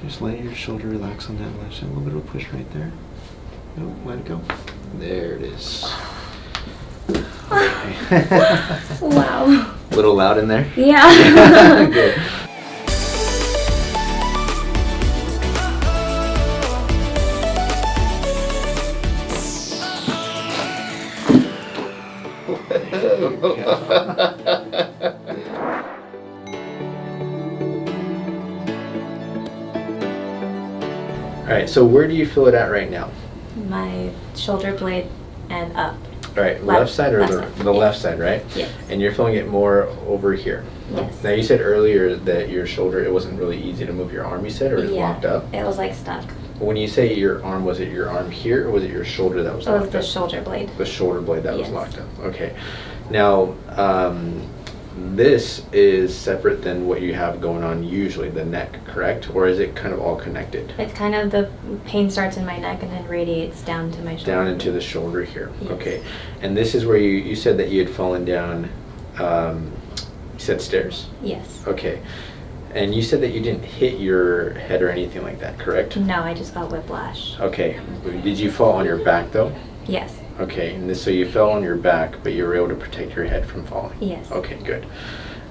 Just let your shoulder relax on that left side. A little bit of a push right there. Oh, let it go. There it is. Okay. Wow. A little loud in there? Yeah. Good. All right, so where do you feel it at right now? My shoulder blade and up. All right, left side or left the side. left side, right? Yes. And you're feeling it more over here. Yes. Now you said earlier that your shoulder, it wasn't really easy to move your arm, you said, or it's locked up? It was like stuck. When you say your arm, was it your arm here or was it your shoulder that was It locked was the up? shoulder blade. The shoulder blade that was Yes. locked up. Okay. Now, this is separate than what you have going on usually, the neck, correct? Or is it kind of all connected? It's kind of the pain starts in my neck and then radiates down to my shoulder. Down into the shoulder here. Yes. Okay. And this is where you said that you had fallen down, you said stairs? Yes. Okay. And you said that you didn't hit your head or anything like that, correct? No, I just got whiplash. Okay. Did you fall on your back though? Yes. Okay, and so you fell on your back, but you were able to protect your head from falling? Yes. Okay, good.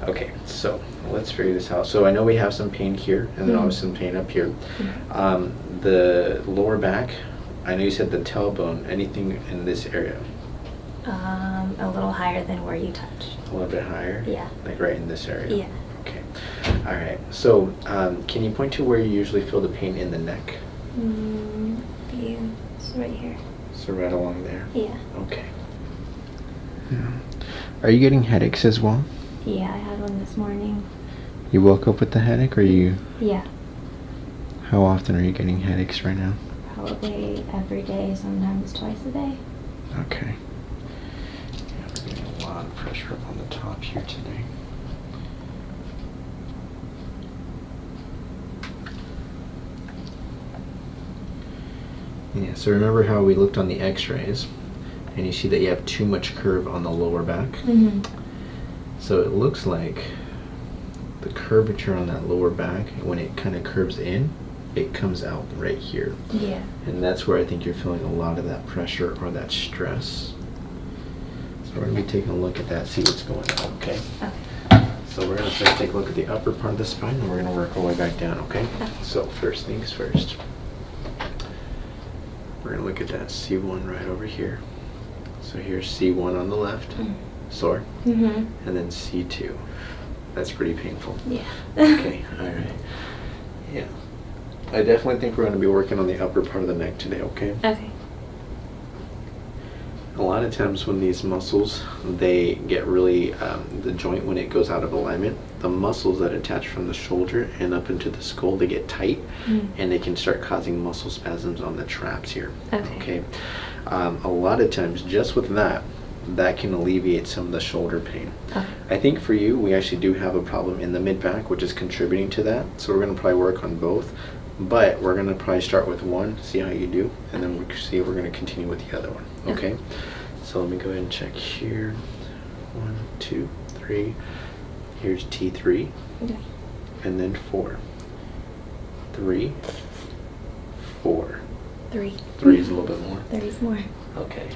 Okay, so let's figure this out. So I know we have some pain here, and then obviously some pain up here. The lower back, I know you said the tailbone, anything in this area? A little higher than where you touch. A little bit higher? Yeah. Like right in this area? Yeah. Okay. All right. So can you point to where you usually feel the pain in the neck? Yeah, it's right here. So right along there? Yeah. Okay. Yeah. Are you getting headaches as well? Yeah, I had one this morning. You woke up with the headache, or you? Yeah. How often are you getting headaches right now? Probably every day, sometimes twice a day. Okay. Yeah, we're getting a lot of pressure up on the top here today. Yeah, so remember how we looked on the x-rays, and you see that you have too much curve on the lower back? Mm-hmm. So it looks like the curvature on that lower back, when it kind of curves in, it comes out right here. Yeah. And that's where I think you're feeling a lot of that pressure or that stress. So we're going to be taking a look at that, see what's going on, okay? Okay. So we're going to first take a look at the upper part of the spine, and we're going to work our way back down, okay? So first things first. We're going to look at that C1 right over here. So here's C1 on the left, sore, Mm-hmm. and then C2. That's pretty painful. Yeah. Okay, all right. Yeah. I definitely think we're going to be working on the upper part of the neck today, okay? Okay. A lot of times when these muscles, they get really, the joint, when it goes out of alignment, the muscles that attach from the shoulder and up into the skull, they get tight, and they can start causing muscle spasms on the traps here. Okay. A lot of times, just with that can alleviate some of the shoulder pain. Okay. I think for you, we actually do have a problem in the mid-back, which is contributing to that, so we're going to probably work on both. But we're going to probably start with one, see how you do, and then we'll see if we're going to continue with the other one. Okay? So let me go ahead and check here. 1, 2, 3. Here's T3. Okay. And then 4. 3, 4. 3. 3 is a little bit more. 3's more. Okay.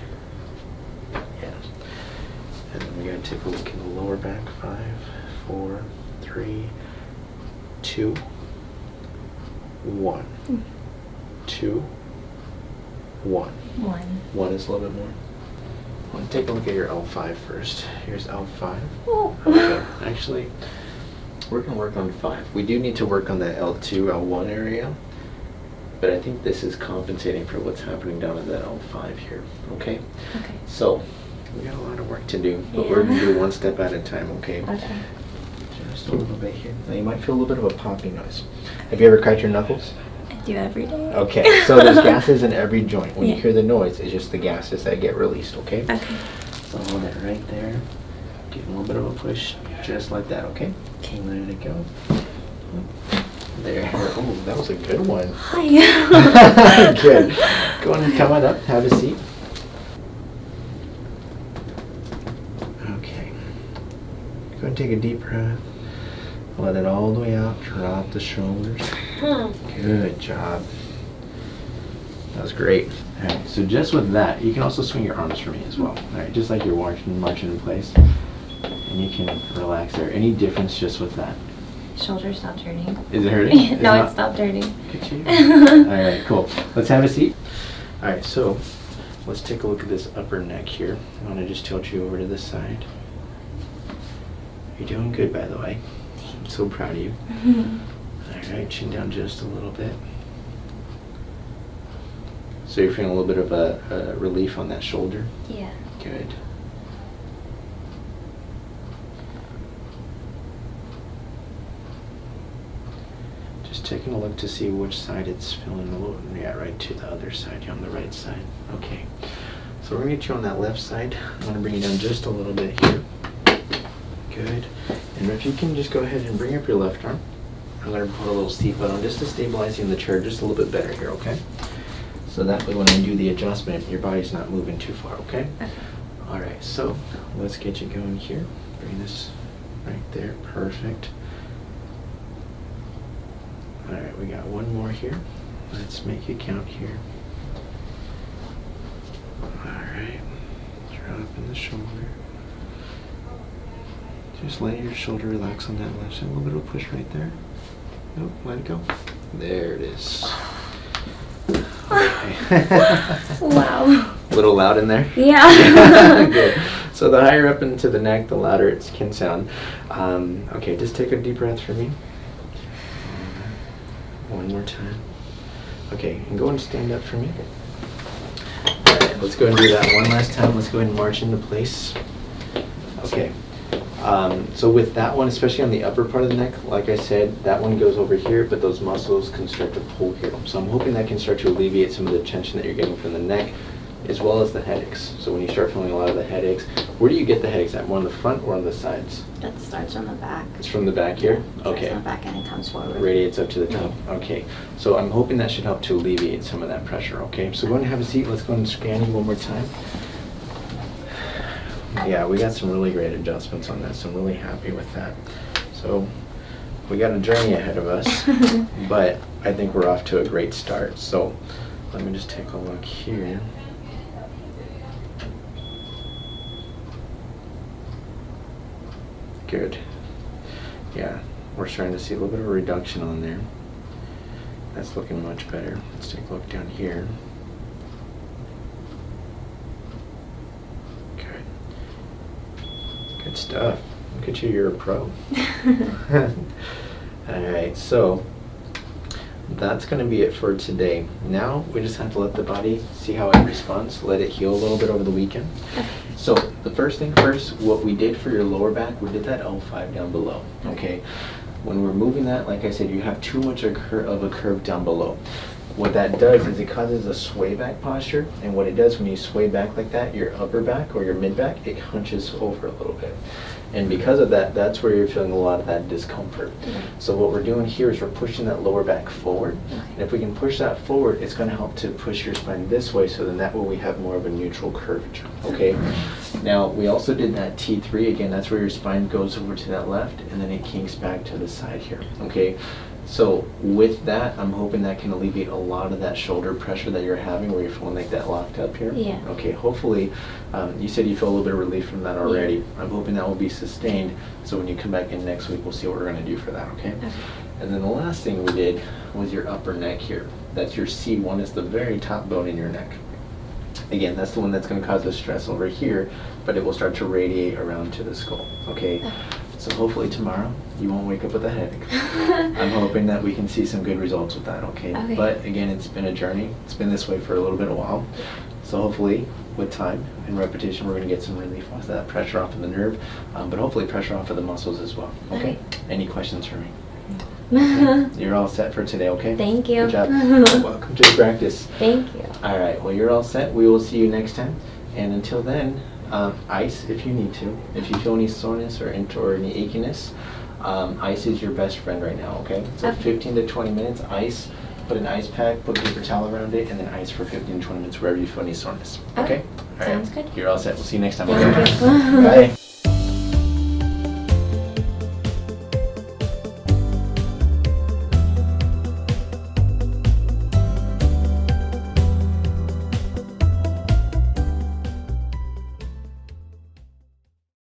Yeah. And then we're going to take a look in the lower back. 5, 4, 3, 2. 1, 2, 1. 1. 1 is a little bit more. I want to take a look at your L5 first. Here's L5. Oh. Okay. Actually, we're going to work on 5. We do need to work on that L2, L1 area, but I think this is compensating for what's happening down at that L5 here. Okay? Okay. So, we got a lot of work to do, but Yeah. we're going to do one step at a time, okay? Okay. Just a little bit here. Now, you might feel a little bit of a popping noise. Have you ever cracked your knuckles? I do every day. Okay, so there's gases in every joint. When you Yeah. hear the noise, it's just the gases that get released, okay? Okay. So hold it right there. Give a little bit of a push, just like that, okay? Okay. Let it go. There. Oh, that was a good one. Hi. Good. Go on and come on up. Have a seat. Okay. Go and take a deep breath. Let it all the way out. Drop the shoulders. Good job. That was great. All right, so just with that, you can also swing your arms for me as well. All right, just like you're marching in place. And you can relax there. Any difference just with that? Shoulder stopped hurting. Is it hurting? No, it stopped hurting. Good you. All right, cool. Let's have a seat. All right, so let's take a look at this upper neck here. I want to just tilt you over to this side. You're doing good, by the way. I'm so proud of you. All right, chin down just a little bit. So you're feeling a little bit of a relief on that shoulder? Yeah. Good. Just taking a look to see which side it's feeling a little, yeah, right to the other side. You're on the right side. Okay. So we're gonna get you on that left side. I'm gonna bring you down just a little bit here. Good. And if you can just go ahead and bring up your left arm. I'm gonna put a little seatbelt on just to stabilize you in the chair just a little bit better here, okay? So that way when I do the adjustment, your body's not moving too far, okay? Okay. All right, so let's get you going here. Bring this right there, perfect. All right, we got one more here. Let's make it count here. All right, drop in the shoulder. Just let your shoulder relax on that left side. A little bit of a push right there. Nope, let it go. There it is. Okay. Wow. A little loud in there? Yeah. Good. So the higher up into the neck, the louder it can sound. Okay, just take a deep breath for me. One more time. Okay, and go and stand up for me. All right, let's go and do that one last time. Let's go ahead and march into place. Okay. So with that one, especially on the upper part of the neck, like I said, that one goes over here, but those muscles can start to pull here. So I'm hoping that can start to alleviate some of the tension that you're getting from the neck, as well as the headaches. So when you start feeling a lot of the headaches, where do you get the headaches at? More on the front or on the sides? That starts on the back. It's from the back here? Starts Okay. on the back and it comes forward. Radiates up to the top. Okay. So I'm hoping that should help to alleviate some of that pressure, okay? So go ahead and have a seat. Let's go and scan you one more time. Yeah, we got some really great adjustments on this. I'm really happy with that. So we got a journey ahead of us, but I think we're off to a great start. So let me just take a look here. Good. Yeah, we're starting to see a little bit of a reduction on there. That's looking much better. Let's take a look down here. Good stuff. Look at you, you're a pro. Alright, so that's going to be it for today. Now we just have to let the body see how it responds, let it heal a little bit over the weekend. Okay. So the first thing first, what we did for your lower back, we did that L5 down below. Okay. When we're moving that, like I said, you have too much of a curve down below. What that does is it causes a sway back posture, and what it does when you sway back like that, your upper back or your mid back, it hunches over a little bit. And because of that, that's where you're feeling a lot of that discomfort. So what we're doing here is we're pushing that lower back forward. And if we can push that forward, it's going to help to push your spine this way, so then that way we have more of a neutral curvature. Okay. Now we also did that T3 again. That's where your spine goes over to that left, and then it kinks back to the side here. Okay. So with that, I'm hoping that can alleviate a lot of that shoulder pressure that you're having, where you're feeling like that locked up here. Yeah. Okay, hopefully, you said you feel a little bit of relief from that already. Yeah. I'm hoping that will be sustained, so when you come back in next week, we'll see what we're going to do for that, okay? Okay. And then the last thing we did was your upper neck here. That's your C1, is the very top bone in your neck. Again, that's the one that's going to cause the stress over here, but it will start to radiate around to the skull, okay? So hopefully tomorrow you won't wake up with a headache. I'm hoping that we can see some good results with that, okay? But again, it's been a journey. It's been this way for a little bit of a while. So hopefully, with time and repetition, we're going to get some relief off that pressure off of the nerve, but hopefully pressure off of the muscles as well, okay? Any questions for me? Okay. You're all set for today, okay? Thank you. Good job. Welcome to the practice. Thank you. All right, well, you're all set. We will see you next time. And until then, ice if you need to. If you feel any soreness or any achiness, ice is your best friend right now, okay? So 15 to 20 minutes, ice, put an ice pack, put a paper towel around it, and then ice for 15 to 20 minutes wherever you feel any soreness, okay? All right. Sounds good. You're all set. We'll see you next time. Thank Okay? you. Bye.